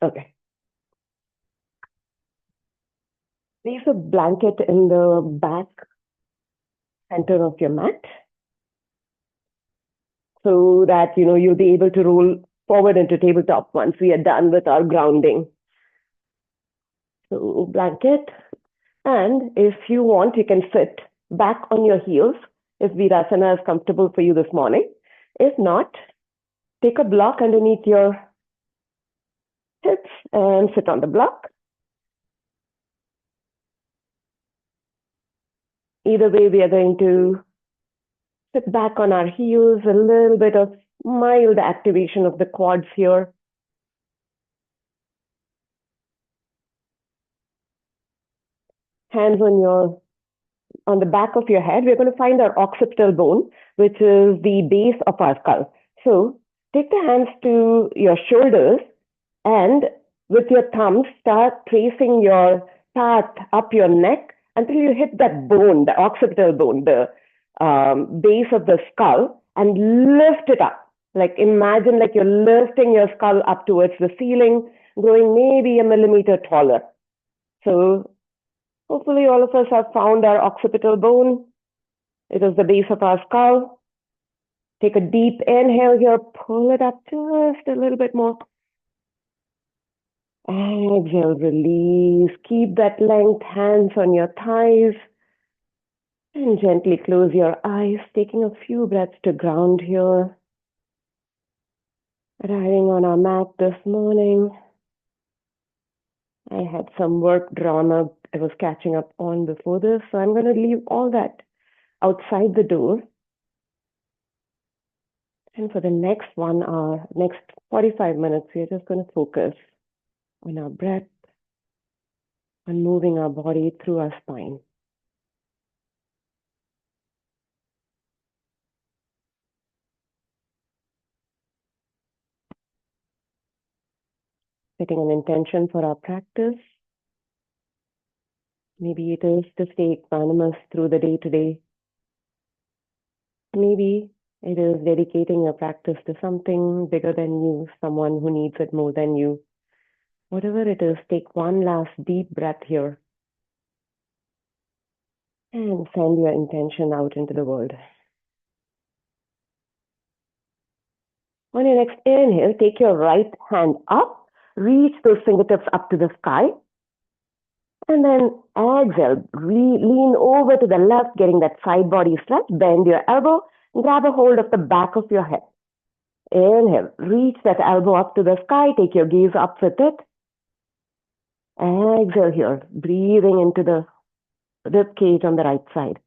Okay. Place a blanket in the back center of your mat so that, you'll be able to roll forward into tabletop once we are done with our grounding. So blanket, and if you want, you can sit back on your heels if Virasana is comfortable for you this morning. If not, take a block underneath your hips and sit on the block. Either way, we are going to sit back on our heels, a little bit of mild activation of the quads here. Hands on the back of your head. We're going to find our occipital bone, which is the base of our skull. So take the hands to your shoulders and with your thumbs, start tracing your path up your neck until you hit that bone, the occipital bone, the base of the skull, and lift it up. Like imagine like you're lifting your skull up towards the ceiling, growing maybe a millimeter taller. So hopefully all of us have found our occipital bone. It is the base of our skull. Take a deep inhale here, pull it up just a little bit more. Exhale, release. Keep that length, hands on your thighs. And gently close your eyes, taking a few breaths to ground here. Riding on our mat this morning. I had some work drawn up I was catching up on before this, so I'm going to leave all that outside the door. And for the next 1 hour, next 45 minutes, we're just going to focus on our breath, on moving our body through our spine. Setting an intention for our practice. Maybe it is to stay equanimous through the day today. Maybe it is dedicating your practice to something bigger than you, someone who needs it more than you. Whatever it is, take one last deep breath here and send your intention out into the world. On your next inhale, take your right hand up, reach those fingertips up to the sky. And then exhale, lean over to the left, getting that side body stretch, bend your elbow, grab a hold of the back of your head. Inhale, reach that elbow up to the sky, take your gaze up with it. Exhale here, breathing into the rib cage on the right side.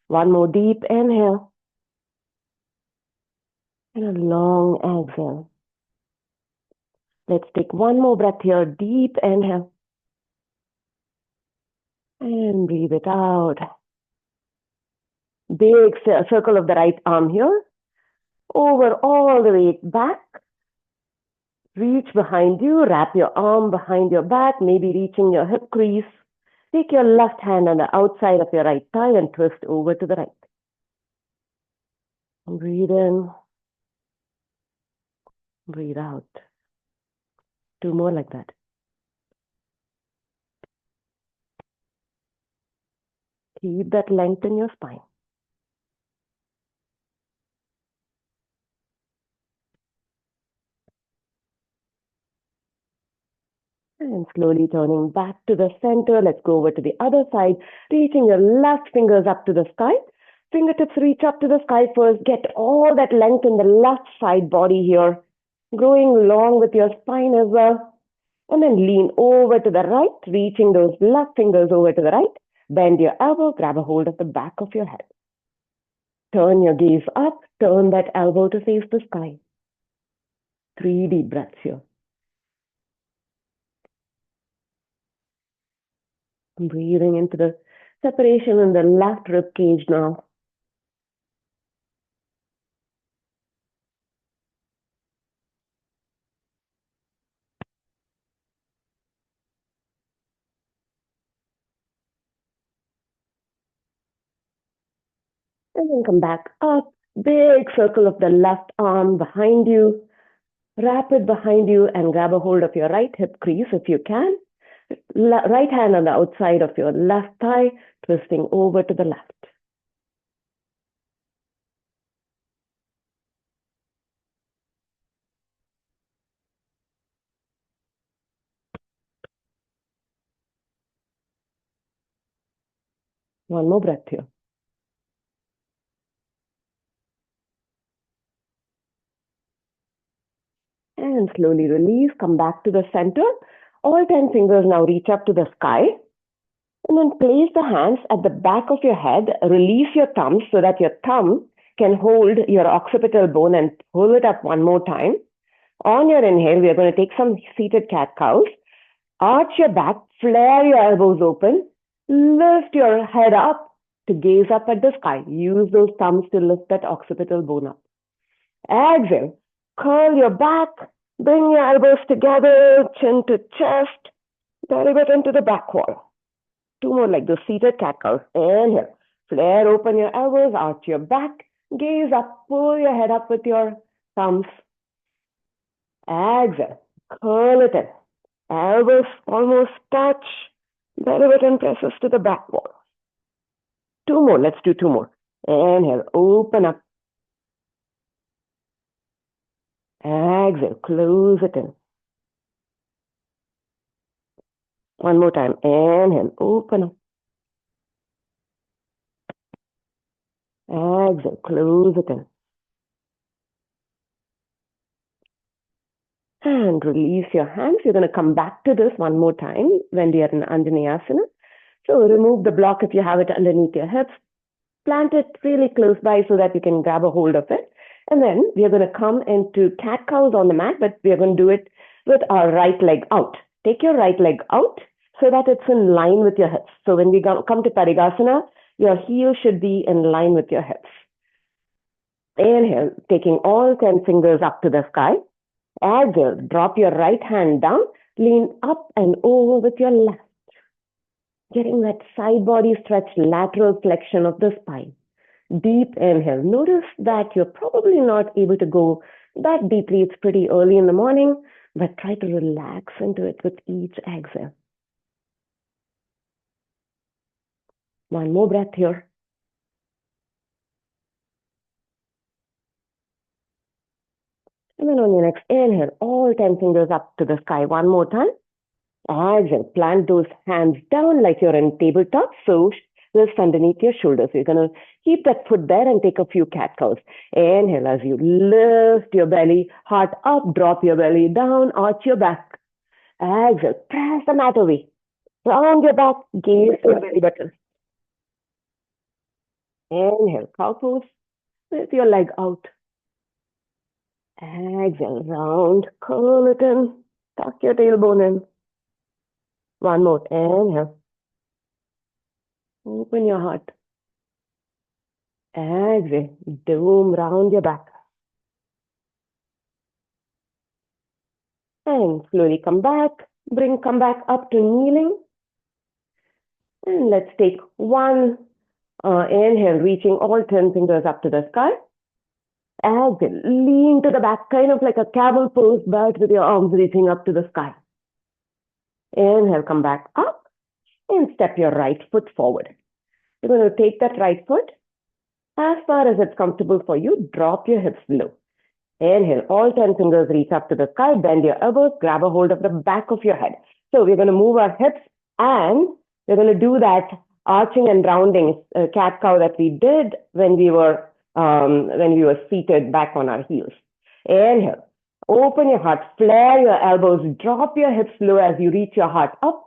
One more deep inhale. And a long exhale. Let's take one more breath here, deep inhale. And breathe it out. Big circle of the right arm here. Over all the way back. Reach behind you, wrap your arm behind your back, maybe reaching your hip crease. Take your left hand on the outside of your right thigh and twist over to the right. Breathe in. Breathe out. 2 more like that. Keep that length in your spine. And slowly turning back to the center. Let's go over to the other side. Reaching your left fingers up to the sky. Fingertips reach up to the sky first. Get all that length in the left side body here. Growing long with your spine as well. And then lean over to the right, reaching those left fingers over to the right. Bend your elbow, grab a hold of the back of your head. Turn your gaze up, turn that elbow to face the sky. 3 deep breaths here. Breathing into the separation in the left rib cage now. And then come back up. Big circle of the left arm behind you. Wrap it behind you and grab a hold of your right hip crease if you can. Right hand on the outside of your left thigh, twisting over to the left. One more breath here. And slowly release, come back to the center. All 10 fingers now reach up to the sky. And then place the hands at the back of your head. Release your thumbs so that your thumb can hold your occipital bone and pull it up one more time. On your inhale, we are going to take some seated cat-cows. Arch your back, flare your elbows open, lift your head up to gaze up at the sky. Use those thumbs to lift that occipital bone up. Exhale, curl your back, bring your elbows together, chin to chest, belly button to the back wall. 2 more like those seated cat-cows. Inhale, flare open your elbows, arch your back, gaze up, pull your head up with your thumbs. Exhale, curl it in. Elbows almost touch, belly button presses to the back wall. 2 more, let's do 2 more. Inhale, open up. Exhale, close it in. One more time. Inhale, open up. Exhale, close it in. And release your hands. You're going to come back to this one more time when we are in Anjaneyasana. So remove the block if you have it underneath your hips. Plant it really close by so that you can grab a hold of it. And then we are going to come into cat-cows on the mat, but we are going to do it with our right leg out. Take your right leg out so that it's in line with your hips. So when we come to Parigasana, your heel should be in line with your hips. Inhale, taking all 10 fingers up to the sky. Exhale, drop your right hand down, lean up and over with your left. Getting that side body stretch, lateral flexion of the spine. Deep inhale. Notice that you're probably not able to go that deeply. It's pretty early in the morning, but try to relax into it with each exhale. One more breath here. And then on your next inhale, all 10 fingers up to the sky. One more time. Exhale, plant those hands down like you're in tabletop. So just underneath your shoulders. You're going to keep that foot there and take a few cat-cows. Inhale as you lift your belly, heart up, drop your belly down, arch your back. Exhale, press the mat away. Round your back, gaze your belly button. Inhale, cow pose with your leg out. Exhale, round, curl it in, tuck your tailbone in. One more, inhale. Open your heart. Exhale, dome round your back. And slowly come back, come back up to kneeling. And let's take one inhale, reaching all 10 fingers up to the sky. Exhale, lean to the back, kind of like a camel pose, but with your arms reaching up to the sky. Inhale, come back up and step your right foot forward. You're going to take that right foot as far as it's comfortable for you. Drop your hips low. Inhale, all 10 fingers reach up to the sky. Bend your elbows, grab a hold of the back of your head. So we're going to move our hips and we're going to do that arching and rounding cat-cow that we did when we were seated back on our heels. Inhale, open your heart, flare your elbows, drop your hips low as you reach your heart up.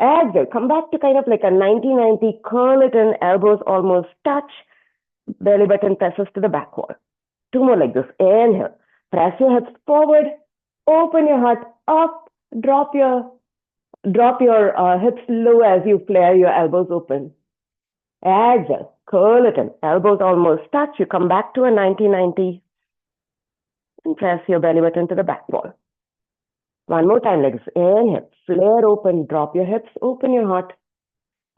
Exhale, come back to kind of like a 90-90, curl it in, elbows almost touch, belly button presses to the back wall. 2 more like this. Inhale, press your hips forward, open your heart up, drop your hips low as you flare your elbows open. Exhale, curl it in, elbows almost touch, you come back to a 90-90 and press your belly button to the back wall. One more time, legs. Inhale, flare open, drop your hips, open your heart.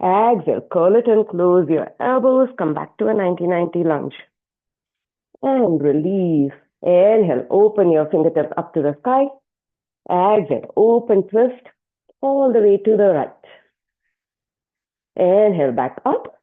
Exhale, curl it in, close your elbows, come back to a 90-90 lunge. And release. Inhale, open your fingertips up to the sky. Exhale, open twist all the way to the right. Inhale, back up.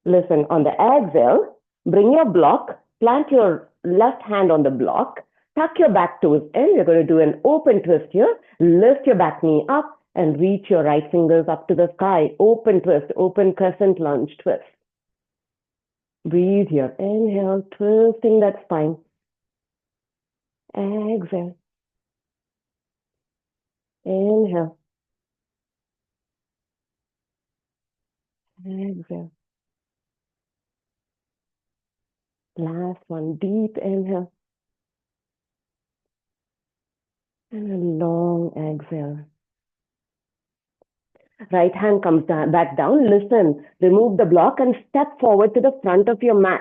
Listen, on the exhale, bring your block, plant your left hand on the block, tuck your back toes in. You're going to do an open twist here. Lift your back knee up and reach your right fingers up to the sky. Open twist, open crescent lunge twist. Breathe here. Inhale, twisting that spine. Exhale. Inhale. Exhale. Last one, deep inhale. And a long exhale. Right hand comes back down. Listen, remove the block and step forward to the front of your mat.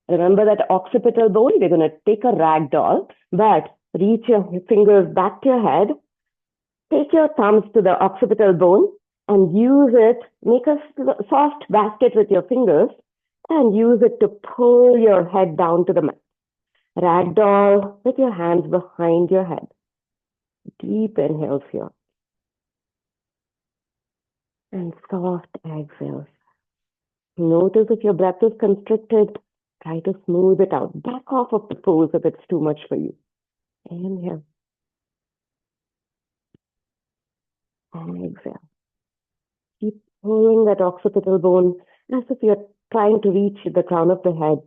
Remember that occipital bone? We're going to take a rag doll, but reach your fingers back to your head. Take your thumbs to the occipital bone and use it. Make a soft basket with your fingers and use it to pull your head down to the mat. Rag doll with your hands behind your head. Deep inhales here. And soft exhales. Notice if your breath is constricted, try to smooth it out. Back off of the pose if it's too much for you. Inhale. And exhale. Keep pulling that occipital bone as if you're trying to reach the crown of the head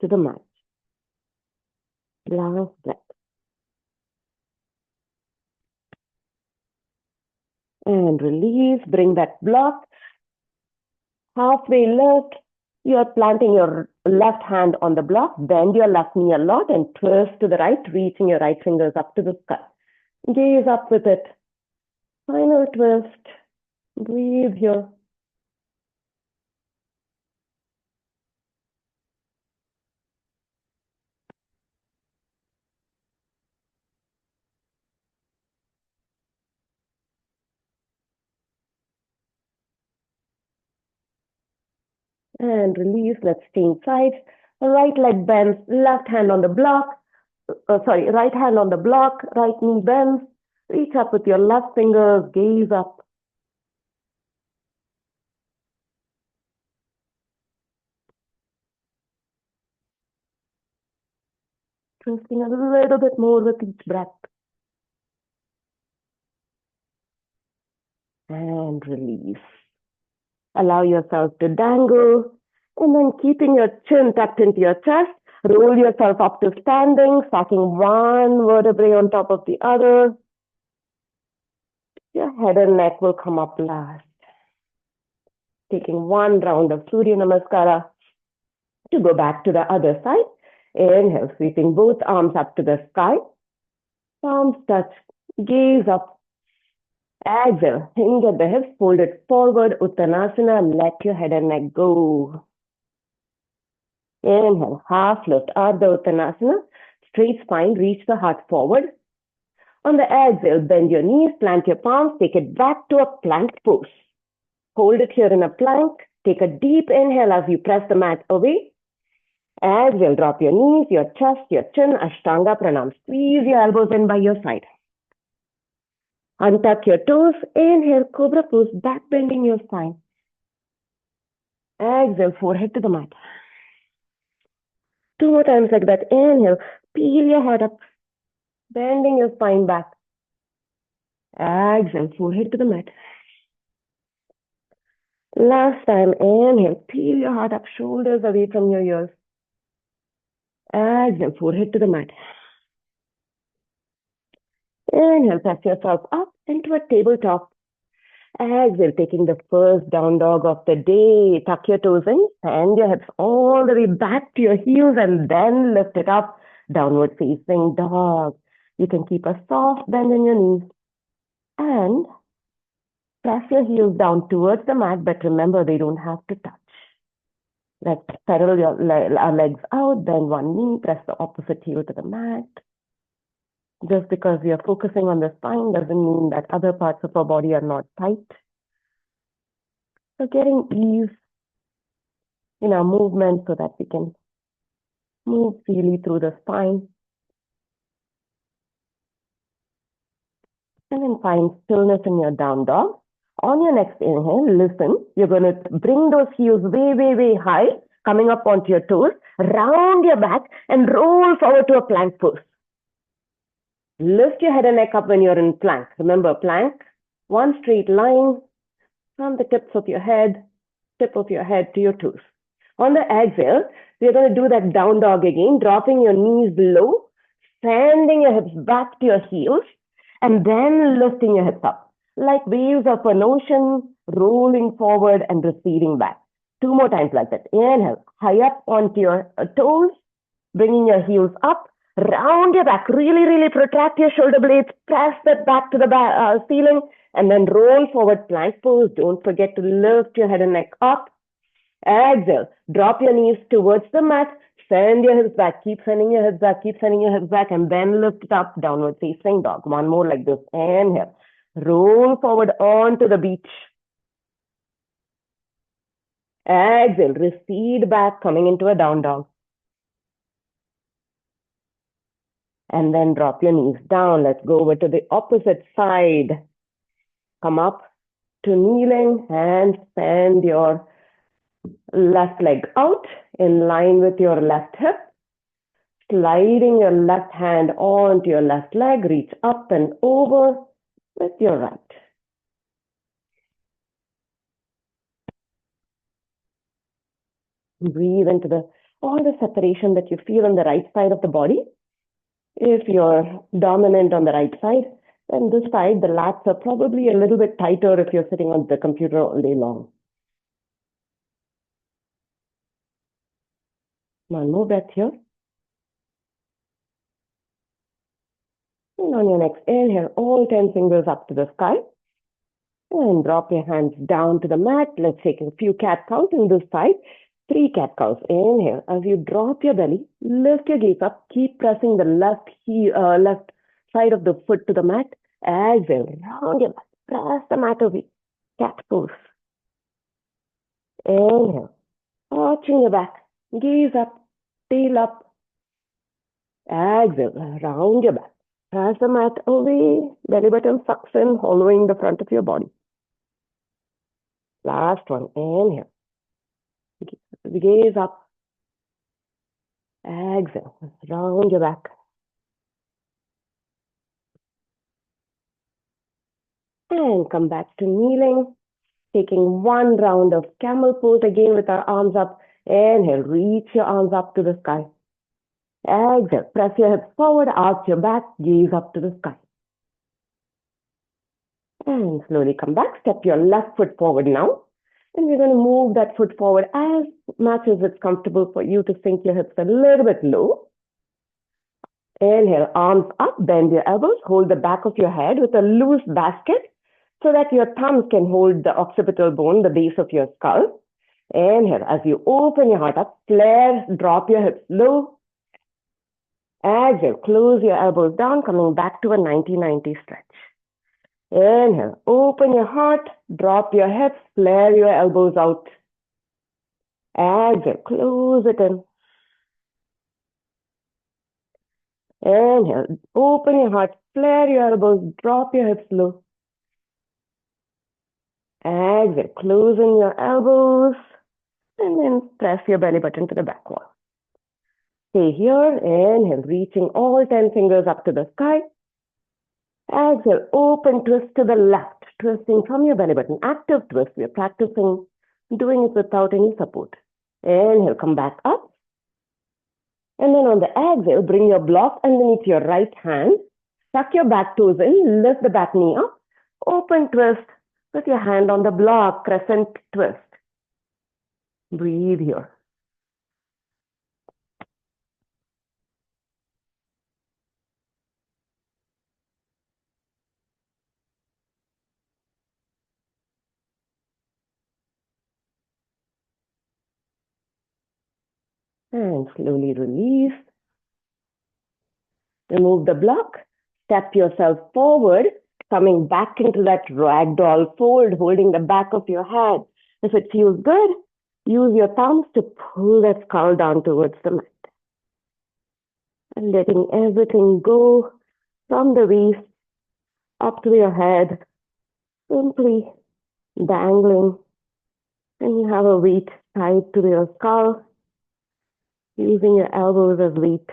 to the mat. Last breath. And release. Bring that block halfway lift. You're planting your left hand on the block. Bend your left knee a lot and twist to the right, reaching your right fingers up to the sky. Gaze up with it. Final twist. Breathe here. And release. Let's change sides. Right leg bends, left hand on the block. Right hand on the block, right knee bends. Reach up with your left fingers, gaze up. Twisting a little bit more with each breath. And release. Allow yourself to dangle. And then keeping your chin tucked into your chest, roll yourself up to standing, stacking one vertebrae on top of the other. Your head and neck will come up last. Taking one round of Surya Namaskara to go back to the other side. Inhale, sweeping both arms up to the sky. Palms touch, gaze up. Exhale, hinge at the hips, fold it forward, Uttanasana, let your head and neck go. Inhale, half lift, Ardha Uttanasana, straight spine, reach the heart forward. On the exhale, bend your knees, plant your palms, take it back to a plank pose. Hold it here in a plank, take a deep inhale as you press the mat away. Exhale, drop your knees, your chest, your chin, Ashtanga Pranam. Squeeze your elbows in by your side. Untuck your toes, inhale, Cobra pose, back bending your spine. Exhale, forehead to the mat. 2 more times like that. Inhale, peel your head up, bending your spine back. Exhale, forehead to the mat. Last time, inhale, peel your heart up, shoulders away from your ears. Exhale, forehead to the mat. Inhale, press yourself up into a tabletop. Exhale, taking the first down dog of the day. Tuck your toes in, bend your hips all the way back to your heels and then lift it up. Downward facing dog. You can keep a soft bend in your knees. And press your heels down towards the mat, but remember they don't have to touch. Let's pedal our legs out, bend one knee, press the opposite heel to the mat. Just because we are focusing on the spine doesn't mean that other parts of our body are not tight. So getting ease in our movement so that we can Move freely through the spine. And then find stillness in your down dog. On your next inhale, listen. You're going to bring those heels way, way, way high, coming up onto your toes, round your back, and roll forward to a plank pose. Lift your head and neck up when you're in plank. Remember, plank, one straight line from the tips of your head, tip of your head to your toes. On the exhale, we're going to do that down dog again, dropping your knees low, sending your hips back to your heels, and then lifting your hips up. Like waves of an ocean, rolling forward and receding back. 2 more times like that. Inhale, high up onto your toes, bringing your heels up, round your back, really, really protract your shoulder blades, press that back to the ceiling, and then roll forward, plank pose. Don't forget to lift your head and neck up. Exhale, drop your knees towards the mat, send your hips back, keep sending your hips back, keep sending your hips back, and then lift it up, downward facing dog. One more like this. Inhale, roll forward onto the beach. Exhale, recede back, coming into a down dog. And then drop your knees down. Let's go over to the opposite side. Come up to kneeling and send your left leg out in line with your left hip. Sliding your left hand onto your left leg, reach up and over with your right. Breathe into all the separation that you feel on the right side of the body. If you're dominant on the right side, then this side, the lats are probably a little bit tighter if you're sitting on the computer all day long. One more breath here. And on your next inhale, all 10 fingers up to the sky. And drop your hands down to the mat. Let's take a few cat cows on this side. 3 cat cows. Inhale. As you drop your belly, lift your gaze up. Keep pressing the left side of the foot to the mat. Exhale. Round your back. Press the mat away. Cat pose. Inhale. Arching your back. Gaze up. Tail up. Exhale. Round your back. Press the mat away. Belly button sucks in, hollowing the front of your body. Last one. Inhale. Gaze up. Exhale. Round your back. And come back to kneeling. Taking one round of camel pose again with our arms up. Inhale. Reach your arms up to the sky. Exhale. Press your hips forward. Arch your back. Gaze up to the sky. And slowly come back. Step your left foot forward now. And we're going to move that foot forward as much as it's comfortable for you to sink your hips a little bit low. Inhale, arms up, bend your elbows, hold the back of your head with a loose basket so that your thumbs can hold the occipital bone, the base of your skull. Inhale, as you open your heart up, flare, drop your hips low. Exhale, close your elbows down, coming back to a 90-90 stretch. Inhale, open your heart, drop your hips, flare your elbows out. Exhale, close it in. Inhale, open your heart, flare your elbows, drop your hips low. Exhale, closing your elbows, and then press your belly button to the back wall. Stay here. Inhale, reaching all 10 fingers up to the sky. Exhale, open twist to the left, twisting from your belly button. Active twist. We're practicing doing it without any support. Inhale, come back up. And then on the exhale, bring your block underneath your right hand. Tuck your back toes in, lift the back knee up. Open twist with your hand on the block, crescent twist. Breathe here. And slowly release. Remove the block. Step yourself forward, coming back into that ragdoll fold, holding the back of your head. If it feels good, use your thumbs to pull that skull down towards the mat. and letting everything go from the waist up to your head, simply dangling, and you have a weight tied to your skull, using your elbows as weight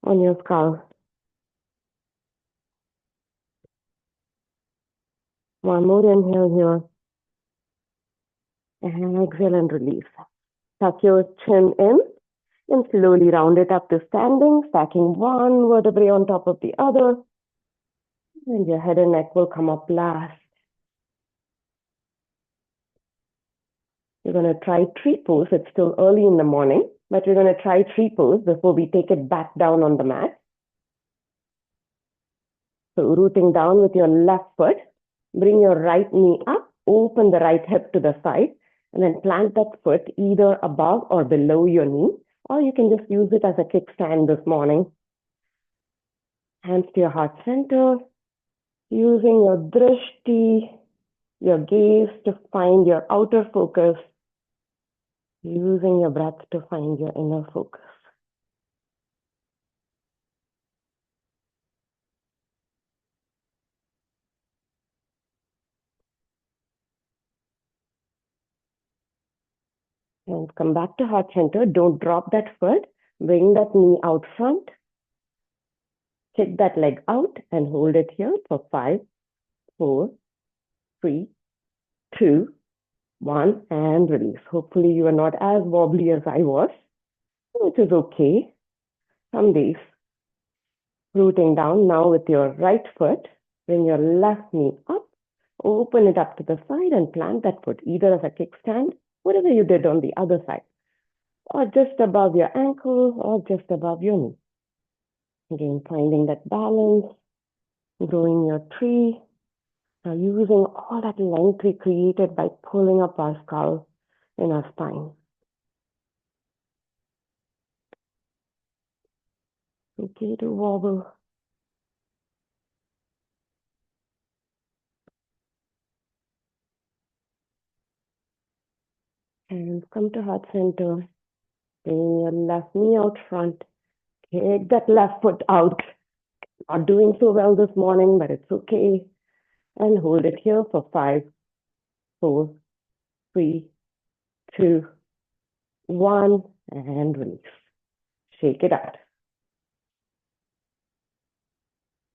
on your skull. One more inhale here, and exhale and release. Tuck your chin in and slowly round it up to standing, stacking one vertebrae on top of the other, and your head and neck will come up last. We're going to try tree pose. It's still early in the morning, but we're going to try tree pose before we take it back down on the mat. So rooting down with your left foot, bring your right knee up, open the right hip to the side, and then plant that foot either above or below your knee, or you can just use it as a kickstand this morning. Hands to your heart center, using your drishti, your gaze to find your outer focus, using your breath to find your inner focus. And come back to heart center. Don't drop that foot. Bring that knee out front. Kick that leg out and hold it here for 5, 4, 3, 2, 1, and release. Hopefully you are not as wobbly as I was, which is okay. Some days. Rooting down now with your right foot. Bring your left knee up. Open it up to the side and plant that foot either as a kickstand, whatever you did on the other side, or just above your ankle or just above your knee. Again, finding that balance, growing your tree, using all that length we created by pulling up our skull in our spine. Okay to wobble. And come to heart center. Bring your left knee out front. Kick that left foot out. Not doing so well this morning, but it's okay. And hold it here for 5, 4, 3, 2, 1, and release. Shake it out.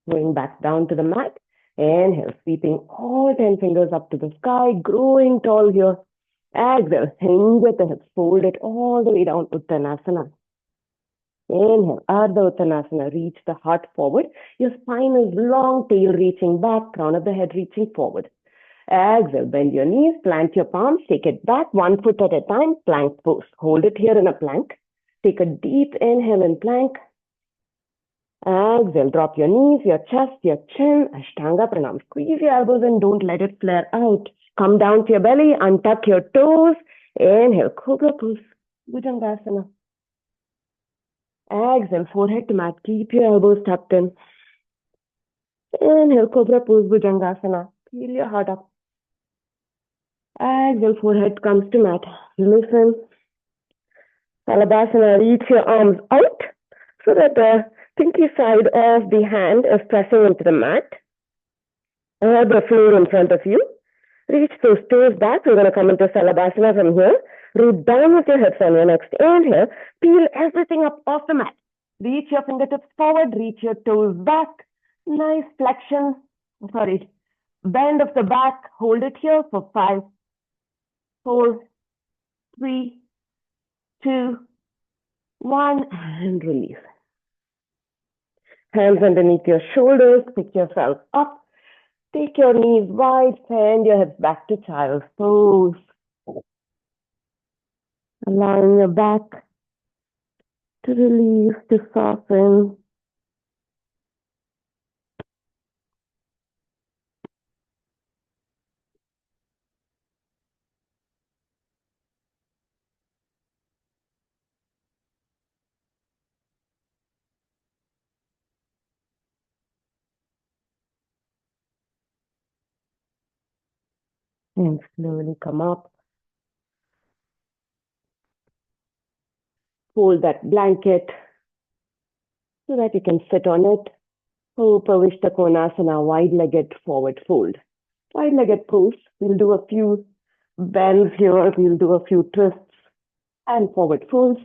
Going back down to the mat. Inhale, sweeping all 10 fingers up to the sky, growing tall here. Exhale, hang with the hips, fold it all the way down, Uttanasana. Inhale, Ardha Uttanasana, reach the heart forward. Your spine is long, tail reaching back, crown of the head reaching forward. Exhale, bend your knees, plant your palms, take it back, 1 foot at a time, plank pose. Hold it here in a plank. Take a deep inhale in plank. Exhale, drop your knees, your chest, your chin, Ashtanga Pranam. Squeeze your elbows and don't let it flare out. Come down to your belly, untuck your toes. Inhale, Cobra Pose, Bhujangasana. Exhale, forehead to mat. Keep your elbows tucked in. Inhale, Cobra Pose, Bhujangasana. Feel your heart up. Exhale, forehead comes to mat. Listen. Salabhasana, reach your arms out so that the pinky side of the hand is pressing into the mat or the floor in front of you. Reach those toes back. We're going to come into Salabhasana from here. Root down with your hips on your next inhale. Peel everything up off the mat. Reach your fingertips forward. Reach your toes back. Nice flexion. Bend of the back. Hold it here for 5, 4, 3, 2, 1, and release. Hands underneath your shoulders. Pick yourself up. Take your knees wide. Send your hips back to child's pose. Allowing your back to release, to soften. And slowly come up. Fold that blanket. so that you can sit on it. Upavishta Konasana, wide-legged forward fold. Wide-legged pose, we'll do a few bends here, we'll do a few twists and forward folds.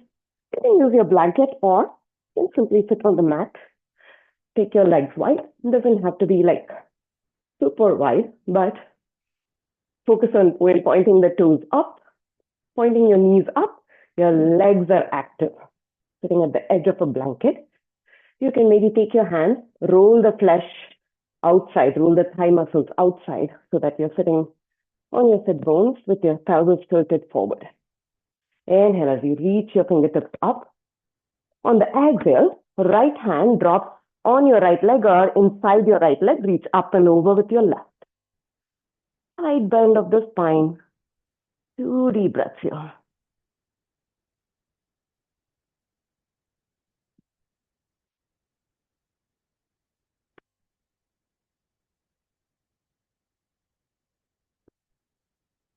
You can use your blanket or you can simply sit on the mat. Take your legs wide. It doesn't have to be like super wide, but focus on when pointing the toes up, pointing your knees up, your legs are active. Sitting at the edge of a blanket. You can maybe take your hands, roll the flesh outside, roll the thigh muscles outside so that you're sitting on your sit bones with your pelvis tilted forward. Inhale as you reach your fingertips up. On the exhale, right hand drops on your right leg or inside your right leg, reach up and over with your left. Side bend of the spine. 2 deep breaths here.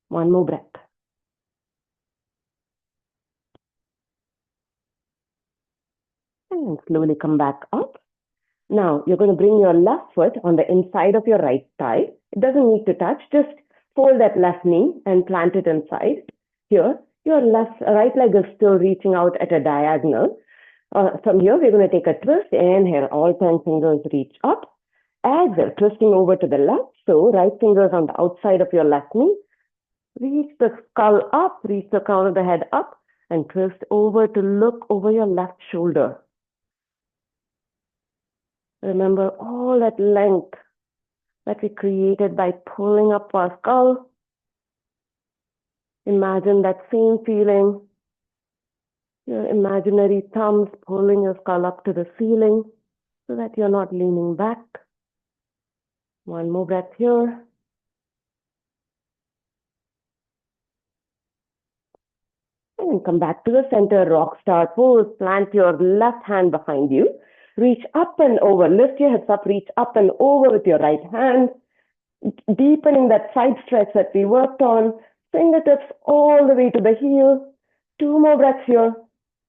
One more breath. And slowly come back up. Now, you're going to bring your left foot on the inside of your right thigh. It doesn't need to touch. Just fold that left knee and plant it inside. Here, your right leg is still reaching out at a diagonal. From here, we're going to take a twist. Inhale, all 10 fingers reach up. Exhale, twisting over to the left. So, right fingers on the outside of your left knee. Reach the skull up, reach the crown of the head up, and twist over to look over your left shoulder. Remember all that length that we created by pulling up our skull. Imagine that same feeling. Your imaginary thumbs pulling your skull up to the ceiling so that you're not leaning back. One more breath here. And come back to the center, rock star pose. Plant your left hand behind you. Reach up and over. Lift your hips up, reach up and over with your right hand. Deepening that side stretch that we worked on. Fingertips all the way to the heel. 2 more breaths here.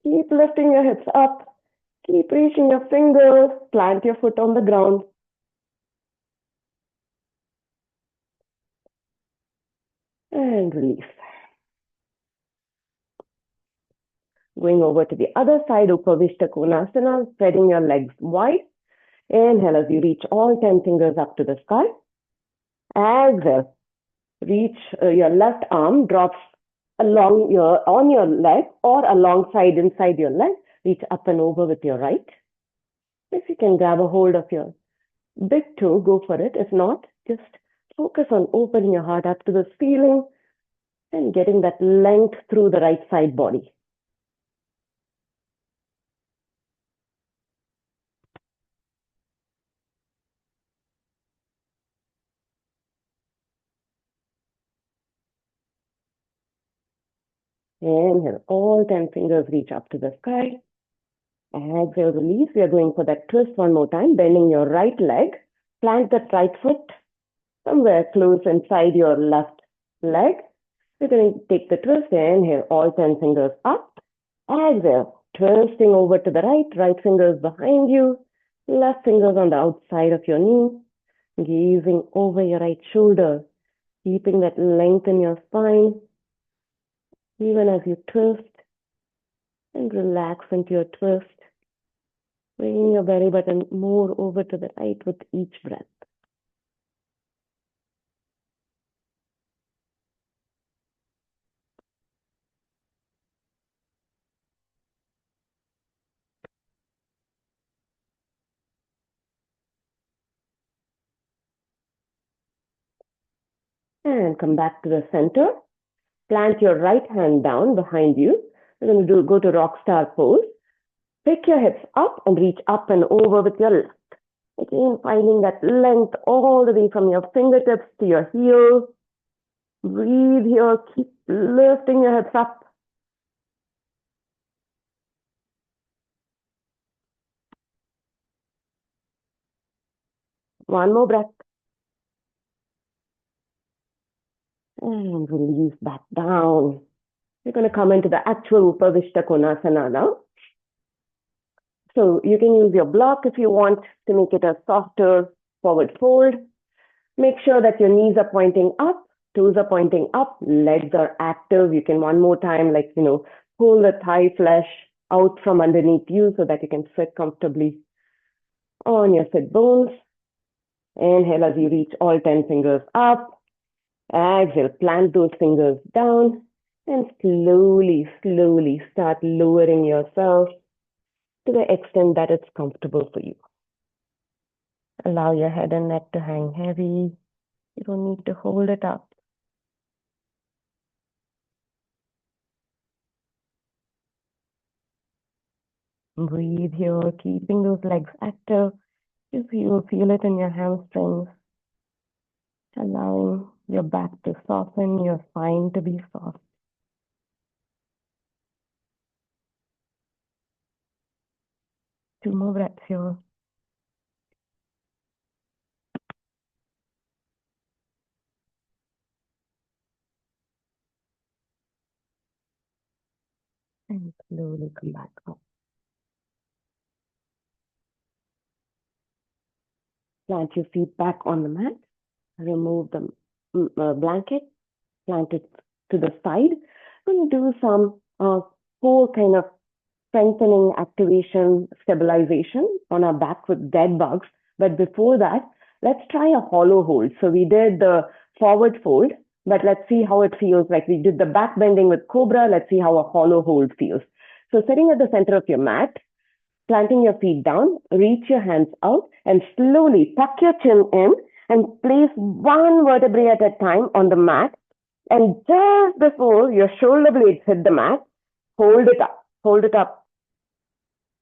Keep lifting your hips up. Keep reaching your fingers. Plant your foot on the ground. And release. Going over to the other side, Upavishta Konasana, spreading your legs wide. Inhale as you reach all 10 fingers up to the sky. Exhale, reach your left arm, drops on your leg or alongside inside your leg. Reach up and over with your right. If you can grab a hold of your big toe, go for it. If not, just focus on opening your heart up to the ceiling and getting that length through the right side body. Inhale, all 10 fingers reach up to the sky. Exhale, release. We are going for that twist one more time, bending your right leg. Plant that right foot somewhere close inside your left leg. We're going to take the twist. Inhale, all 10 fingers up. Exhale, twisting over to the right. Right fingers behind you. Left fingers on the outside of your knee. Gazing over your right shoulder. Keeping that length in your spine. Even as you twist and relax into your twist, bringing your belly button more over to the right with each breath. And come back to the center. Plant your right hand down behind you. We're going to go to rock star pose. Pick your hips up and reach up and over with your left. Again, finding that length all the way from your fingertips to your heels. Breathe here. Keep lifting your hips up. One more breath. And release back down. We're going to come into the actual Upavishta Konasana now. So you can use your block if you want to make it a softer forward fold. Make sure that your knees are pointing up, toes are pointing up, legs are active. You can one more time, like, pull the thigh flesh out from underneath you so that you can sit comfortably on your sit bones. Inhale as you reach all 10 fingers up. Exhale, plant those fingers down and slowly, slowly start lowering yourself to the extent that it's comfortable for you. Allow your head and neck to hang heavy. You don't need to hold it up. Breathe here, keeping those legs active. You feel it in your hamstrings, allowing your back to soften, your spine to be soft. Two more breaths here. And slowly come back up. Plant your feet back on the mat. Remove the blanket. Plant it to the side. We're going to do some core kind of strengthening, activation, stabilization on our back with dead bugs. But before that, let's try a hollow hold. So we did the forward fold, but let's see how it feels. Like we did the back bending with cobra. Let's see how a hollow hold feels. So sitting at the center of your mat, planting your feet down, reach your hands out and slowly tuck your chin in and place one vertebrae at a time on the mat. And just before your shoulder blades hit the mat, hold it up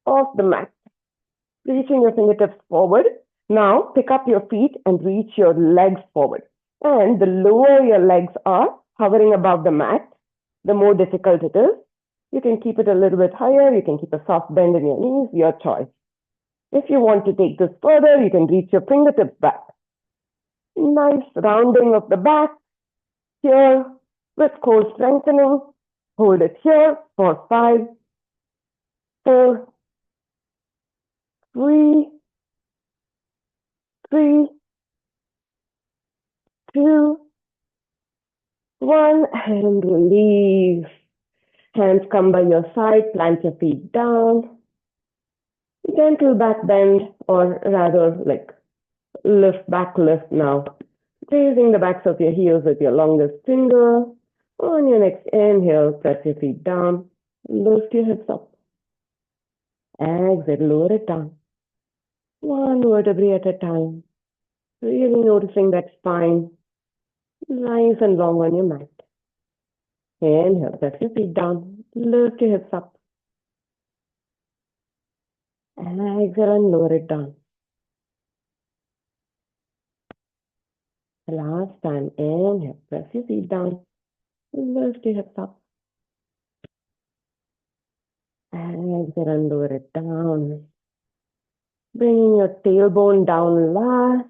off the mat, reaching your fingertips forward. Now pick up your feet and reach your legs forward. And the lower your legs are hovering above the mat, the more difficult it is. You can keep it a little bit higher. You can keep a soft bend in your knees, your choice. If you want to take this further, you can reach your fingertips back. Nice rounding of the back here with core strengthening. Hold it here for 5, 4, 3, 2, 1, and release. Hands come by your side, plant your feet down. Gentle back bend, or rather like lift now. Raising the backs of your heels with your longest finger. On your next inhale, press your feet down. Lift your hips up. Exhale, lower it down. One vertebrae at a time. Really noticing that spine nice and long on your mat. Inhale, press your feet down. Lift your hips up. Exhale and lower it down. Last time, inhale, press your feet down. Lift your hips up. Exhale and lower it down. Bringing your tailbone down last.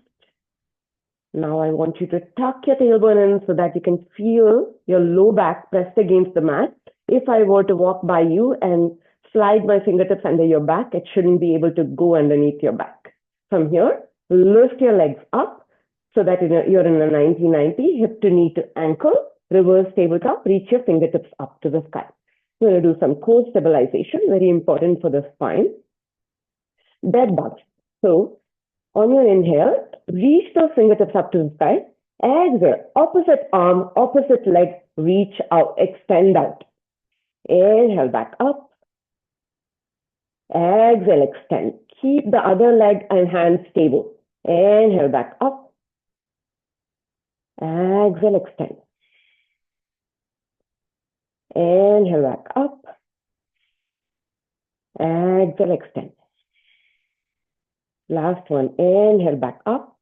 Now I want you to tuck your tailbone in so that you can feel your low back pressed against the mat. If I were to walk by you and slide my fingertips under your back, it shouldn't be able to go underneath your back. From here, lift your legs up so that you're in a 90-90, hip to knee to ankle, reverse tabletop, reach your fingertips up to the sky. We're going to do some core stabilization, very important for the spine. Dead bugs. So on your inhale, reach those fingertips up to the sky. Exhale, opposite arm, opposite leg, reach out, extend out. Inhale, back up. Exhale, extend. Keep the other leg and hand stable. Inhale, back up. Exhale, extend. Inhale, back up. Exhale, extend. Last one, inhale, back up.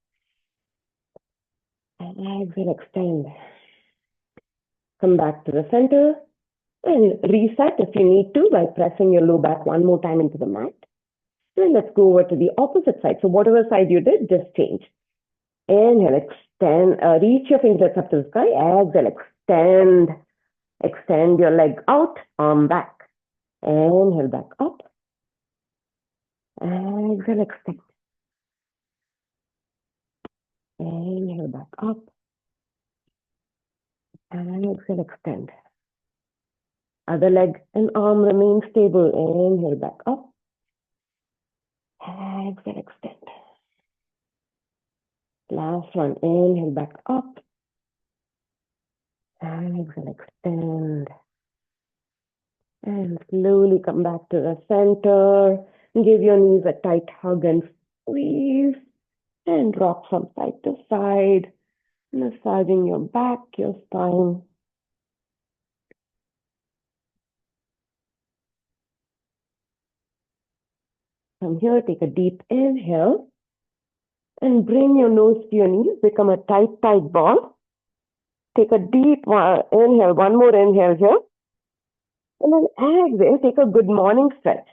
And exhale, extend. Come back to the center and reset if you need to by pressing your low back one more time into the mat. Then let's go over to the opposite side. So whatever side you did, just change. Inhale, extend, reach your fingertips up to the sky. Exhale, extend. Extend your leg out, arm back. Inhale, back up. Exhale, extend. Inhale, back up. And exhale, extend. Other leg and arm remain stable. Inhale, back up. Exhale, extend. Last one. Inhale, back up. And exhale, extend. And slowly come back to the center. Give your knees a tight hug and squeeze. And rock from side to side. Massaging your back, your spine. From here, take a deep inhale. And bring your nose to your knees. Become a tight, tight ball. Take a deep inhale. One more inhale here. And then exhale, take a good morning stretch.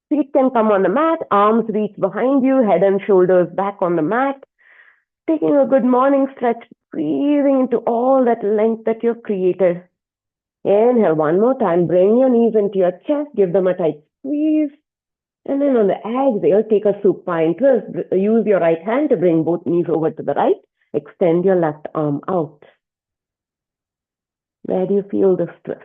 Feet can come on the mat, arms reach behind you, head and shoulders back on the mat. Taking a good morning stretch, breathing into all that length that you've created. Inhale one more time, bring your knees into your chest, give them a tight squeeze. And then on the exhale, take a supine twist. Use your right hand to bring both knees over to the right. Extend your left arm out. Where do you feel this twist?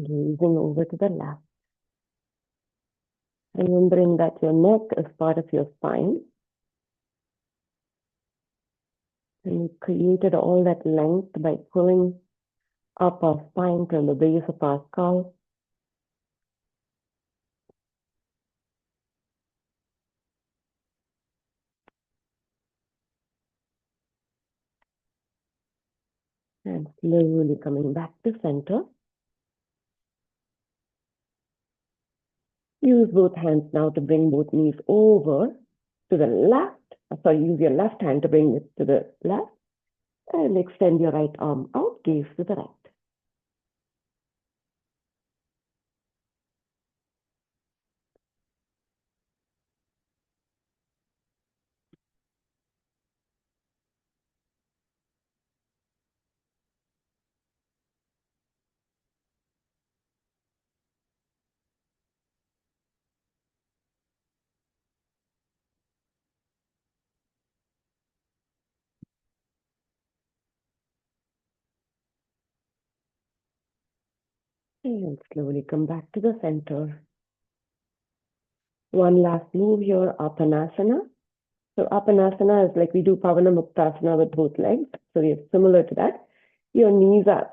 Gazing over to the left. Remembering that your neck is part of your spine. And we created all that length by pulling up our spine from the base of our skull. And slowly coming back to center. Use both hands now to bring both knees over to the left. Sorry, use your left hand to bring it to the left. And extend your right arm out, gaze to the right. And slowly come back to the center. One last move here, Apanasana. So Apanasana is like we do Pavana Muktasana with both legs. So we are similar to that. Your knees are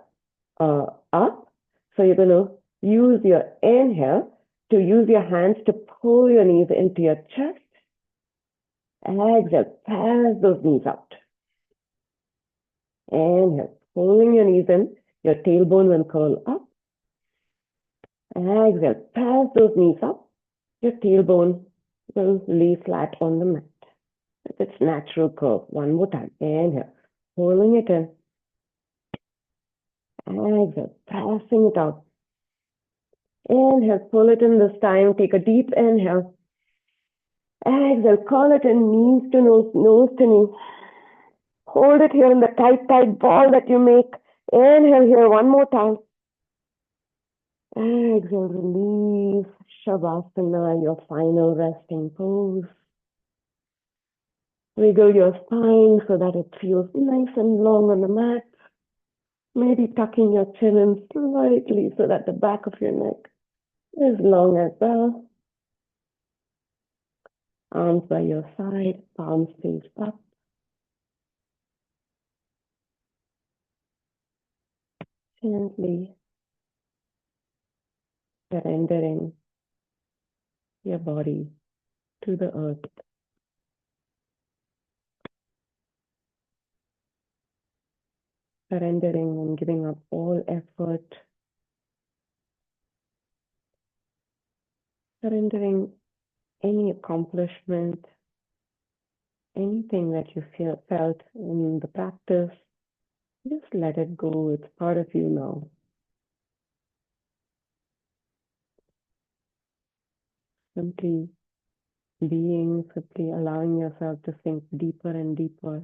up. So you're going to use your inhale to use your hands to pull your knees into your chest. Exhale, pass those knees out. Inhale, pulling your knees in. Your tailbone will curl up. Exhale, pass those knees up. Your tailbone will lay flat on the mat. It's its natural curve. One more time. Inhale, pulling it in. Exhale, pressing it out. Inhale, pull it in this time. Take a deep inhale. Exhale, curl it in, knees to nose, nose to knee. Hold it here in the tight, tight ball that you make. Inhale here one more time. Exhale, release. Shavasana, your final resting pose. Wiggle your spine so that it feels nice and long on the mat. Maybe tucking your chin in slightly so that the back of your neck is long as well. Arms by your side, palms face up. Gently surrendering your body to the earth. Surrendering and giving up all effort. Surrendering any accomplishment, anything that you felt in the practice. Just let it go. It's part of you now. Simply being, simply allowing yourself to sink deeper and deeper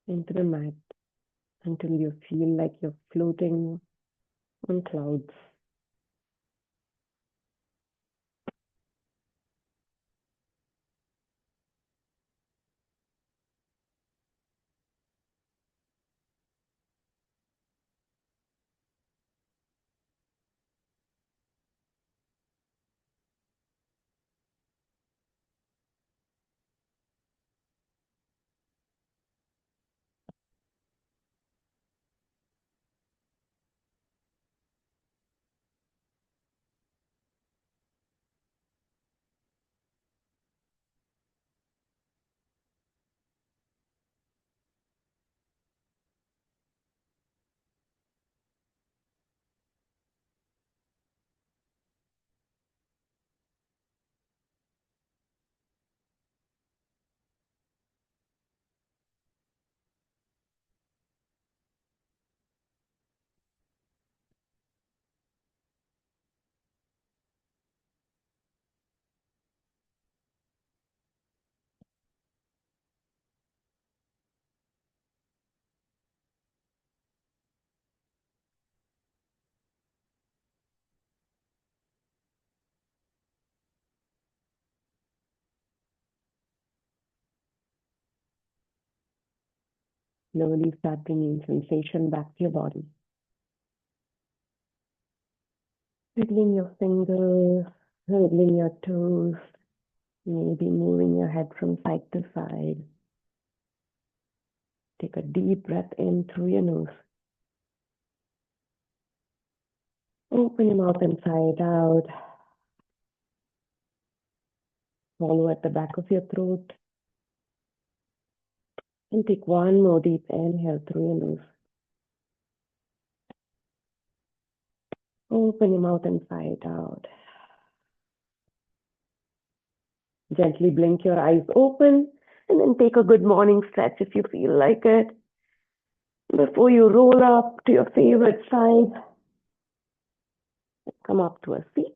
into the mat until you feel like you're floating on clouds. Slowly start bringing sensation back to your body. Wiggling your fingers, wiggling your toes, maybe moving your head from side to side. Take a deep breath in through your nose. Open your mouth inside out. Swallow at the back of your throat. And take one more deep inhale through your nose. Open your mouth inside out. Gently blink your eyes open and then take a good morning stretch if you feel like it. Before you roll up to your favorite side, come up to a seat.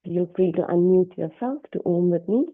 Feel free to unmute yourself to Om with me.